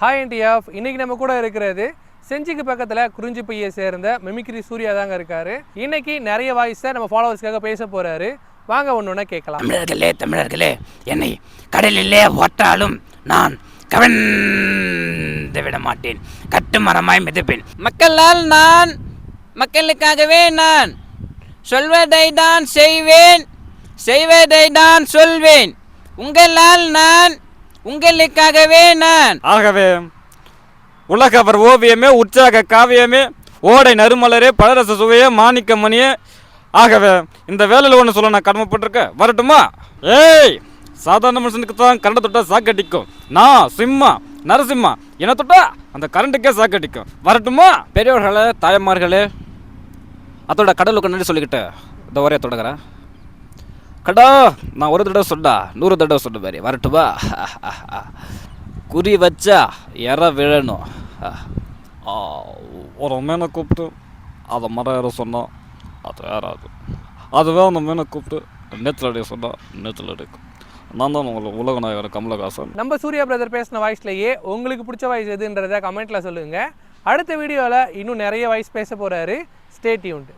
Hi NDF. இன்னைக்கு நம்ம கூட இருக்கிறது செஞ்சிக்கு பக்கத்தில் குறிஞ்சிப்பையை சேர்ந்த மிமிக்ரி சூர்யா தாங்க இருக்காரு. இன்னைக்கு நிறைய வாய்ஸை நம்ம ஃபாலோவர்ஸ்க்காக பேச போறாரு. வாங்க ஒன்று கேட்கலாம். தமிழர்களே, என்னை கடலிலே ஓட்டாலும் நான் கவர்ந்து விட மாட்டேன். கட்டுமரமாய் மிதப்பேன். மக்களால் நான், மக்களுக்காகவே நான் சொல்வதை தான் செய்வேன், செய்வதை தான் சொல்வேன். உங்களால் நான், உங்களுக்காகவே நான். ஆகவே உலகவர் ஓவியமே, உற்சாக காவியமே, ஓடை நறுமலரே, பழரச சுவையே, மாணிக்க மணியே. ஆகவே இந்த வேலையில் ஒன்று சொல்ல நான் கடமைப்பட்டிருக்கேன். வரட்டுமா? ஏய், சாதாரண மனுஷனுக்கு தான் கரண்ட் தொட்டா சாக்கடிக்கும். நான் சிம்மா நரசிம்மா, என்ன தொட்டா அந்த கரண்ட்டுக்கே சாக்கடிக்கும். வரட்டுமா? பெரியவர்களே, தாயமார்களே, அதோட கடலுக்கு நன்றி சொல்லிக்கிட்டு இந்த ஒரே தொடங்குறேன். கடா, நான் ஒரு தடவை சொன்னா 100 தடவை சொன்ன மாதிரி. வரட்டுமா? குறி வச்சா இற விழணும். ஒரு மீனை கூப்பிட்டு அதை மரம் ஏற சொன்னால் அது ஏறாது. அதுவே அந்த மீனை கூப்பிட்டு நீச்சல் அடைய சொன்னால் நீச்சல் அடிக்கும். நான் தான் உங்களுக்கு உலக நாயகர் கமலஹாசன். நம்ம சூர்யா பிரதர் பேசின வாய்ஸ்லேயே உங்களுக்கு பிடிச்ச வாய்ஸ் எதுன்றதை கமெண்ட்டில் சொல்லுங்கள். அடுத்த வீடியோவில் இன்னும் நிறைய வாய்ஸ் பேச போகிறாரு. Stay tuned.